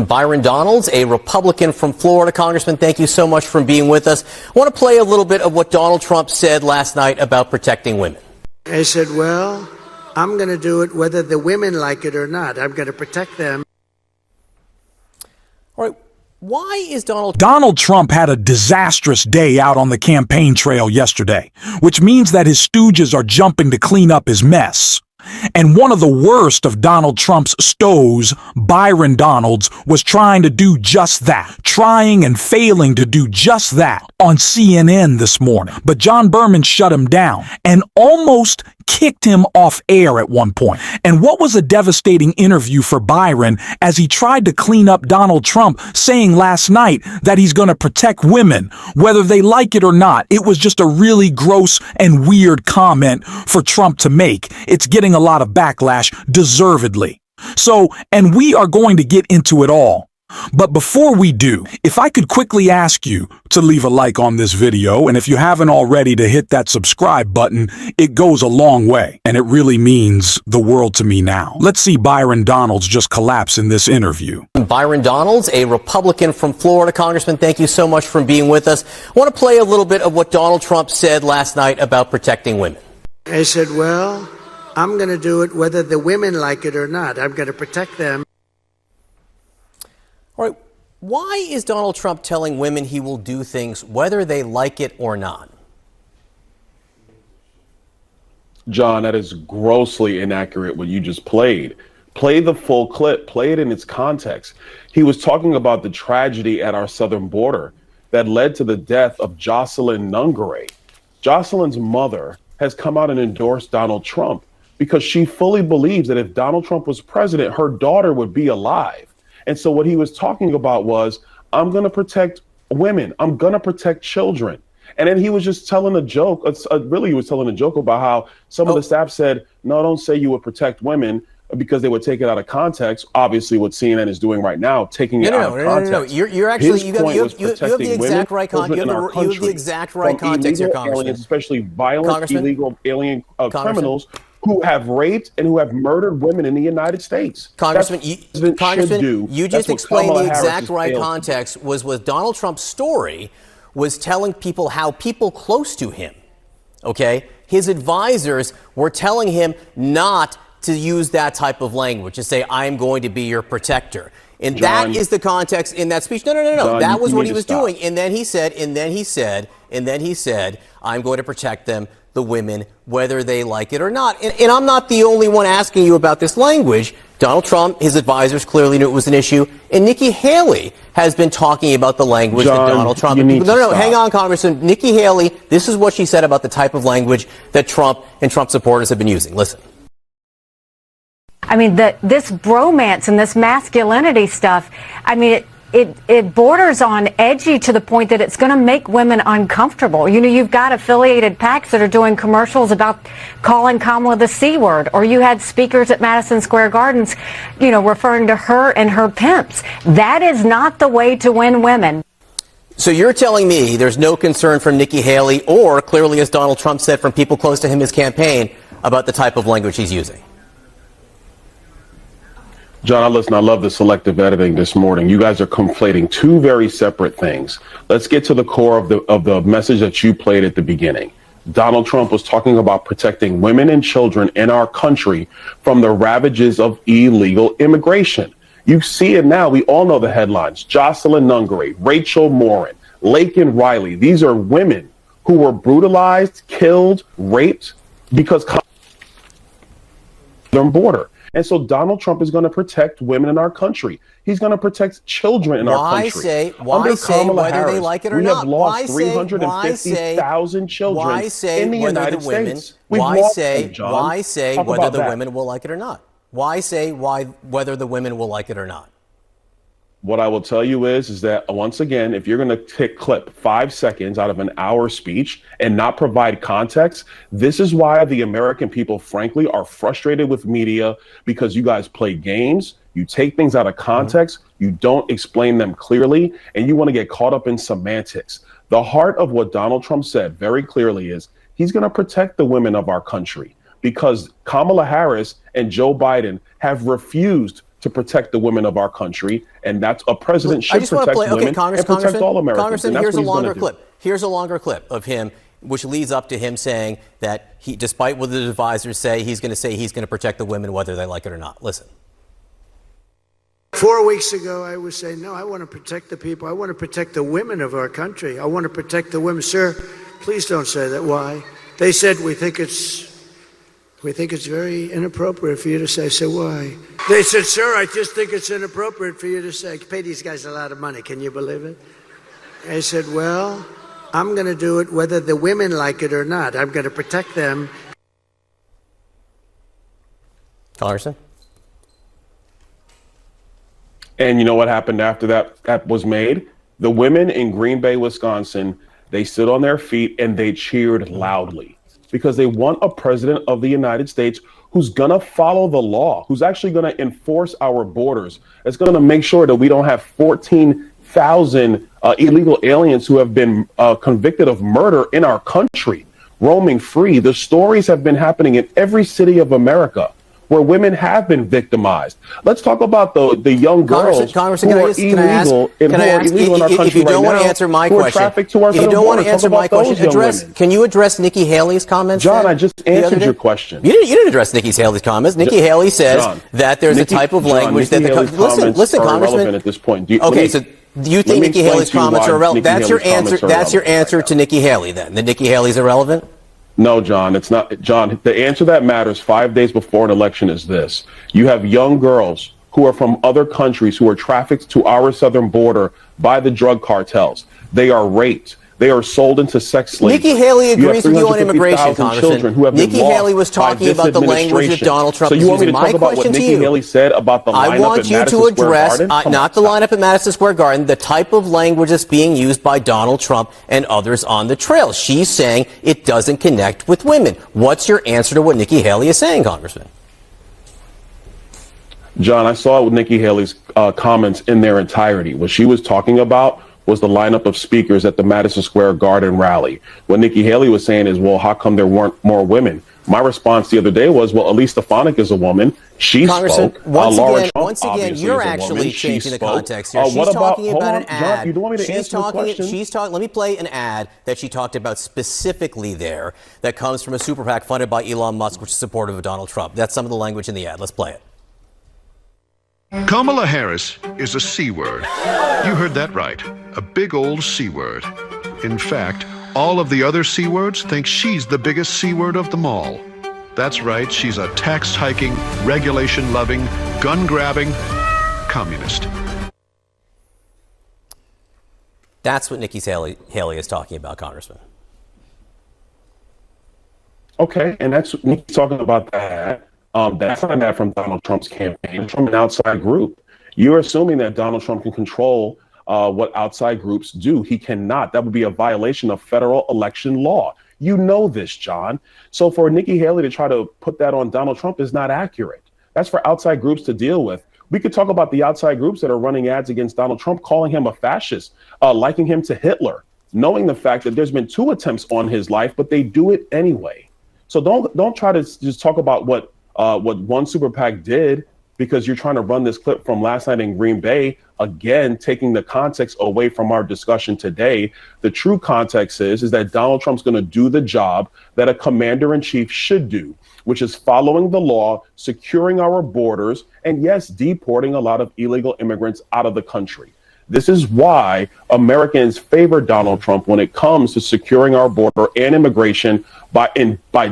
Byron Donalds, a Republican from Florida. Congressman, thank you so much for being with us. I want to play a little bit of what Donald Trump said last night about protecting women. I said, well, I'm going to do it whether the women like it or not. I'm going to protect them. All right. Why is Donald Trump had a disastrous day out on the campaign trail yesterday, which means that his stooges are jumping to clean up his mess. And one of the worst of Donald Trump's stows, Byron Donalds, was trying to do just that. Trying and failing to do just that on CNN this morning. But John Berman shut him down and almost kicked him off air at one point. And what was a devastating interview for Byron as he tried to clean up Donald Trump, saying last night that he's going to protect women, whether they like it or not. It was just a really gross and weird comment for Trump to make. It's getting a lot of backlash, deservedly. So, and we are going to get into it all. But before we do, if I could quickly ask you to leave a like on this video, and if you haven't already, to hit that subscribe button, it goes a long way, and it really means the world to me now. Let's see Byron Donalds just collapse in this interview. Byron Donalds, a Republican from Florida. Congressman, thank you so much for being with us. I want to play a little bit of what Donald Trump said last night about protecting women. I said, well, I'm going to do it whether the women like it or not. I'm going to protect them. All right. Why is Donald Trump telling women he will do things whether they like it or not? John, that is grossly inaccurate what you just played. Play the full clip. Play it in its context. He was talking about the tragedy at our southern border that led to the death of Jocelyn Nungare. Jocelyn's mother has come out and endorsed Donald Trump because she fully believes that if Donald Trump was president, her daughter would be alive. And so what he was talking about was, I'm going to protect women. I'm going to protect children. And then he was just telling a joke. Really, he was telling a joke about how some of the staff said, no, don't say you would protect women, because they would take it out of context. Obviously, what CNN is doing right now, taking it out of context. No. You're actually, you have the exact right context. You have the exact right context here, Congressman. Especially violent, illegal alien criminals who have raped and who have murdered women in the United States. Congressman, you just explained the exact right context was Donald Trump's story was telling people how people close to him, okay, his advisors were telling him not to use that type of language, to say, I'm going to be your protector. And John, that is the context in that speech. No. John, that was what he was doing. And then he said, I'm going to protect them, the women, whether they like it or not. And I'm not the only one asking you about this language. Donald Trump, his advisors clearly knew it was an issue. And Nikki Haley has been talking about the language that Donald Trump... Hang on, Congressman. Nikki Haley, this is what she said about the type of language that Trump and Trump supporters have been using. Listen. I mean, this bromance and this masculinity stuff, I mean, it borders on edgy to the point that it's going to make women uncomfortable. You know, you've got affiliated PACs that are doing commercials about calling Kamala the C word, or you had speakers at Madison Square Gardens, you know, referring to her and her pimps. That is not the way to win women. So you're telling me there's no concern from Nikki Haley or, clearly, as Donald Trump said, from people close to him, his campaign, about the type of language he's using? John, listen, I love the selective editing this morning. You guys are conflating two very separate things. Let's get to the core of the message that you played at the beginning. Donald Trump was talking about protecting women and children in our country from the ravages of illegal immigration. You see it now. We all know the headlines. Jocelyn Nungare, Rachel Morin, Laken Riley. These are women who were brutalized, killed, raped because of the border. And so Donald Trump is going to protect women in our country. He's going to protect children in our country. Why say whether they like it or not? We have lost 350,000 children in the United States. Why say whether the women will like it or not? Why say whether the women will like it or not? What I will tell you is that, once again, if you're going to clip 5 seconds out of an hour speech and not provide context, this is why the American people, frankly, are frustrated with media, because you guys play games, you take things out of context, you don't explain them clearly, and you want to get caught up in semantics. The heart of what Donald Trump said very clearly is he's going to protect the women of our country, because Kamala Harris and Joe Biden have refused to protect the women of our country, and that's a president should protect women and protect all Americans. Congressman, here's a longer clip. Here's a longer clip of him, which leads up to him saying that he, despite what the advisors say he's going to protect the women whether they like it or not. Listen. 4 weeks ago, I was saying, no, I want to protect the people. I want to protect the women of our country. I want to protect the women. Sir, please don't say that. Why? They said, we think it's very inappropriate for you to say. I said, why? They said, sir, I just think it's inappropriate for you to say. Pay these guys a lot of money. Can you believe it? I said, well, I'm going to do it whether the women like it or not. I'm going to protect them. Congressman? And you know what happened after that was made? The women in Green Bay, Wisconsin, they stood on their feet and they cheered loudly because they want a president of the United States who's going to follow the law, who's actually going to enforce our borders. It's going to make sure that we don't have 14,000 illegal aliens who have been convicted of murder in our country, roaming free. The stories have been happening in every city of America where women have been victimized. Let's talk about the young girls who are illegal in our country. If you don't want to answer my question, can you address Nikki Haley's comments? John, I just answered your question. You didn't address Nikki Haley's comments. Nikki Haley says that there's a type of language that listen, Congressman. At this point. Okay, so do you think Nikki Haley's comments are irrelevant? That's your answer. That's your answer to Nikki Haley. Then that Nikki Haley's irrelevant. No, John, it's not. John, the answer that matters 5 days before an election is this. You have young girls who are from other countries who are trafficked to our southern border by the drug cartels. They are raped. They are sold into sex slavery. Nikki Haley agrees with you on immigration, Congressman. Nikki Haley was talking about the language that Donald Trump is using. So you want me to talk about what Nikki Haley said about the lineup at Madison Square Garden? Not the lineup at Madison Square Garden, the type of language that's being used by Donald Trump and others on the trail. She's saying it doesn't connect with women. What's your answer to what Nikki Haley is saying, Congressman? John, I saw Nikki Haley's comments in their entirety. What she was talking about was the lineup of speakers at the Madison Square Garden rally. What Nikki Haley was saying is, well, how come there weren't more women? My response the other day was, well, Elise Stefanik is a woman. She spoke. Once again, you're actually changing the context here. She's talking about an ad. John, you don't want me to answer the question? Let me play an ad that she talked about specifically there that comes from a super PAC funded by Elon Musk, which is supportive of Donald Trump. That's some of the language in the ad. Let's play it. Kamala Harris is a C word. You heard that right. A big old C word. In fact, all of the other C words think she's the biggest C word of them all. That's right, she's a tax-hiking, regulation-loving, gun-grabbing communist. That's what Nikki Haley is talking about, Congressman. Okay, and that's Nikki's talking about that. That's not that from Donald Trump's campaign. It's from an outside group. You're assuming that Donald Trump can control what outside groups do. He cannot. That would be a violation of federal election law. You know this, John. So for Nikki Haley to try to put that on Donald Trump is not accurate. That's for outside groups to deal with. We could talk about the outside groups that are running ads against Donald Trump, calling him a fascist, liking him to Hitler, knowing the fact that there's been 2 attempts on his life, but they do it anyway. So don't try to just talk about what one super PAC did, because you're trying to run this clip from last night in Green Bay, again, taking the context away from our discussion today. The true context is that Donald Trump's going to do the job that a commander-in-chief should do, which is following the law, securing our borders, and yes, deporting a lot of illegal immigrants out of the country. This is why Americans favor Donald Trump when it comes to securing our border and immigration by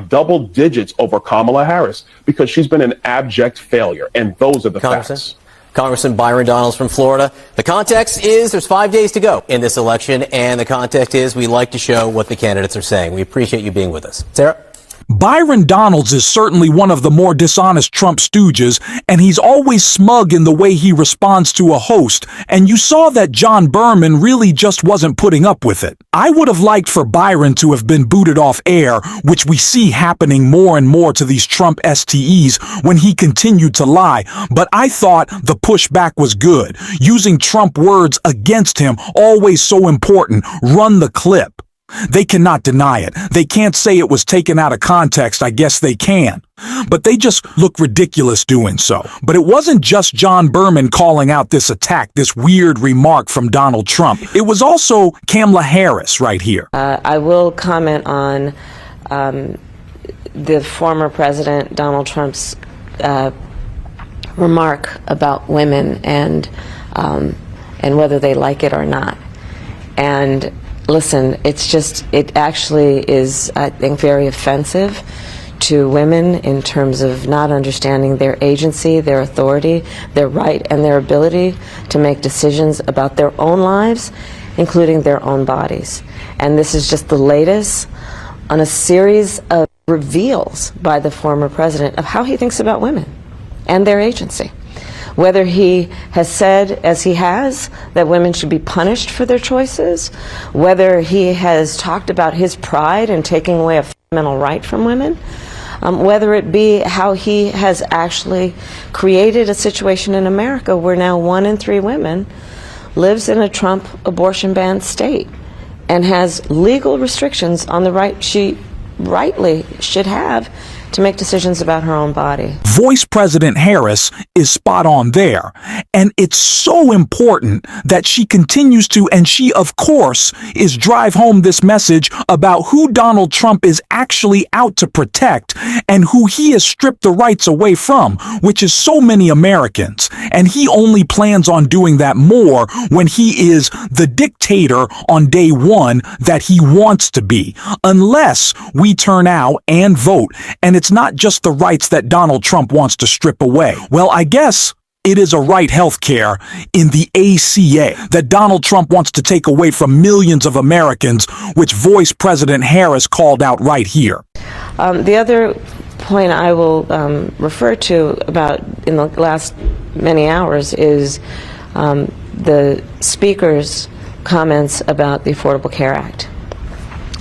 double digits over Kamala Harris, because she's been an abject failure. And those are the facts. Congressman Byron Donalds from Florida. The context is there's 5 days to go in this election, and the context is we like to show what the candidates are saying. We appreciate you being with us. Sarah? Byron Donalds is certainly one of the more dishonest Trump stooges, and he's always smug in the way he responds to a host, and you saw that John Berman really just wasn't putting up with it. I would have liked for Byron to have been booted off air, which we see happening more and more to these Trump STEs when he continued to lie, but I thought the pushback was good. Using Trump words against him, always so important. Run the clip. They cannot deny it. They can't say it was taken out of context. I guess they can. But they just look ridiculous doing so. But it wasn't just John Berman calling out this attack, this weird remark from Donald Trump. It was also Kamala Harris right here. I will comment on the former President Donald Trump's remark about women and whether they like it or not. And listen, it actually is, I think, very offensive to women in terms of not understanding their agency, their authority, their right, and their ability to make decisions about their own lives, including their own bodies. And this is just the latest on a series of reveals by the former president of how he thinks about women and their agency. Whether he has said, as he has, that women should be punished for their choices, whether he has talked about his pride in taking away a fundamental right from women, whether it be how he has actually created a situation in America where now 1 in 3 women lives in a Trump abortion ban state and has legal restrictions on the right she rightly should have to make decisions about her own body. Vice President Harris is spot on there. And it's so important that she continues to, and she, of course, is drive home this message about who Donald Trump is actually out to protect and who he has stripped the rights away from, which is so many Americans. And he only plans on doing that more when he is the dictator on day one that he wants to be, unless we turn out and vote. And it's not just the rights that Donald Trump wants to strip away. Well, I guess it is a right health care in the ACA that Donald Trump wants to take away from millions of Americans, which Vice President Harris called out right here. The other point I will refer to about in the last many hours is the Speaker's comments about the Affordable Care Act.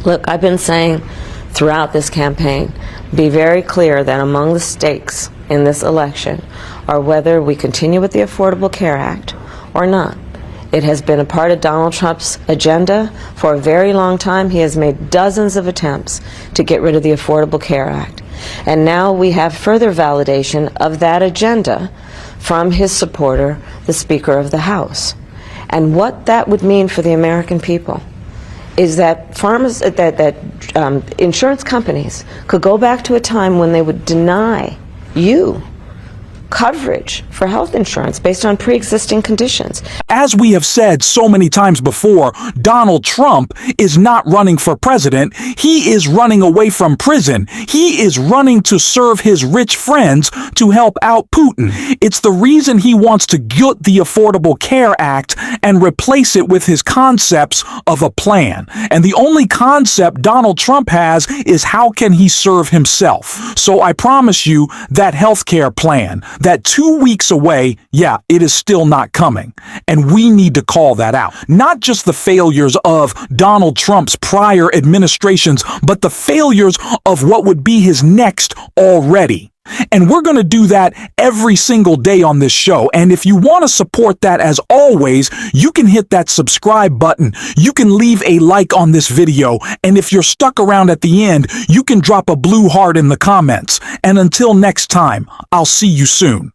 Look, I've been saying throughout this campaign, be very clear that among the stakes in this election are whether we continue with the Affordable Care Act or not. It has been a part of Donald Trump's agenda for a very long time. He has made dozens of attempts to get rid of the Affordable Care Act. And now we have further validation of that agenda from his supporter, the Speaker of the House. And what that would mean for the American people is that insurance companies could go back to a time when they would deny you coverage for health insurance based on pre-existing conditions. As we have said so many times before, Donald Trump is not running for president. He is running away from prison. He is running to serve his rich friends to help out Putin. It's the reason he wants to gut the Affordable Care Act and replace it with his concepts of a plan. And the only concept Donald Trump has is how can he serve himself. So I promise you that healthcare plan, that 2 weeks away, yeah, it is still not coming. And we need to call that out. Not just the failures of Donald Trump's prior administrations, but the failures of what would be his next already. And we're going to do that every single day on this show. And if you want to support that, as always, you can hit that subscribe button. You can leave a like on this video. And if you're stuck around at the end, you can drop a blue heart in the comments. And until next time, I'll see you soon.